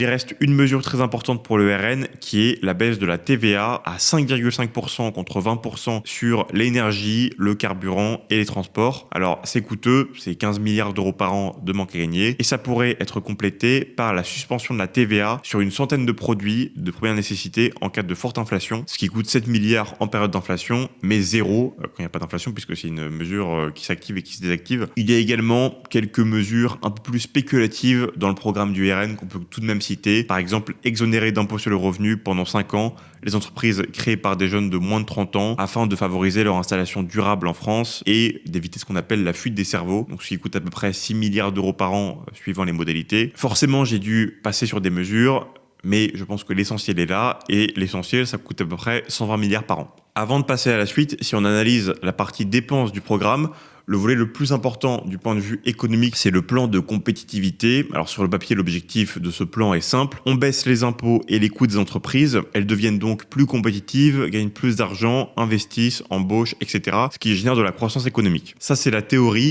Il reste une mesure très importante pour le RN qui est la baisse de la TVA à 5,5% contre 20% sur l'énergie, le carburant et les transports. Alors c'est coûteux, c'est 15 milliards d'euros par an de manque à gagner et ça pourrait être complété par la suspension de la TVA sur une centaine de produits de première nécessité en cas de forte inflation, ce qui coûte 7 milliards en période d'inflation, mais zéro quand il n'y a pas d'inflation puisque c'est une mesure qui s'active et qui se désactive. Il y a également quelques mesures un peu plus spéculatives dans le programme du RN qu'on peut tout de même citer. Par exemple, exonérer d'impôt sur le revenu pendant 5 ans les entreprises créées par des jeunes de moins de 30 ans afin de favoriser leur installation durable en France et d'éviter ce qu'on appelle la fuite des cerveaux, donc ce qui coûte à peu près 6 milliards d'euros par an suivant les modalités. Forcément, j'ai dû passer sur des mesures, mais je pense que l'essentiel est là et l'essentiel, ça coûte à peu près 120 milliards par an. Avant de passer à la suite, si on analyse la partie dépenses du programme, le volet le plus important du point de vue économique, c'est le plan de compétitivité. Alors sur le papier, l'objectif de ce plan est simple. On baisse les impôts et les coûts des entreprises. Elles deviennent donc plus compétitives, gagnent plus d'argent, investissent, embauchent, etc. Ce qui génère de la croissance économique. Ça, c'est la théorie.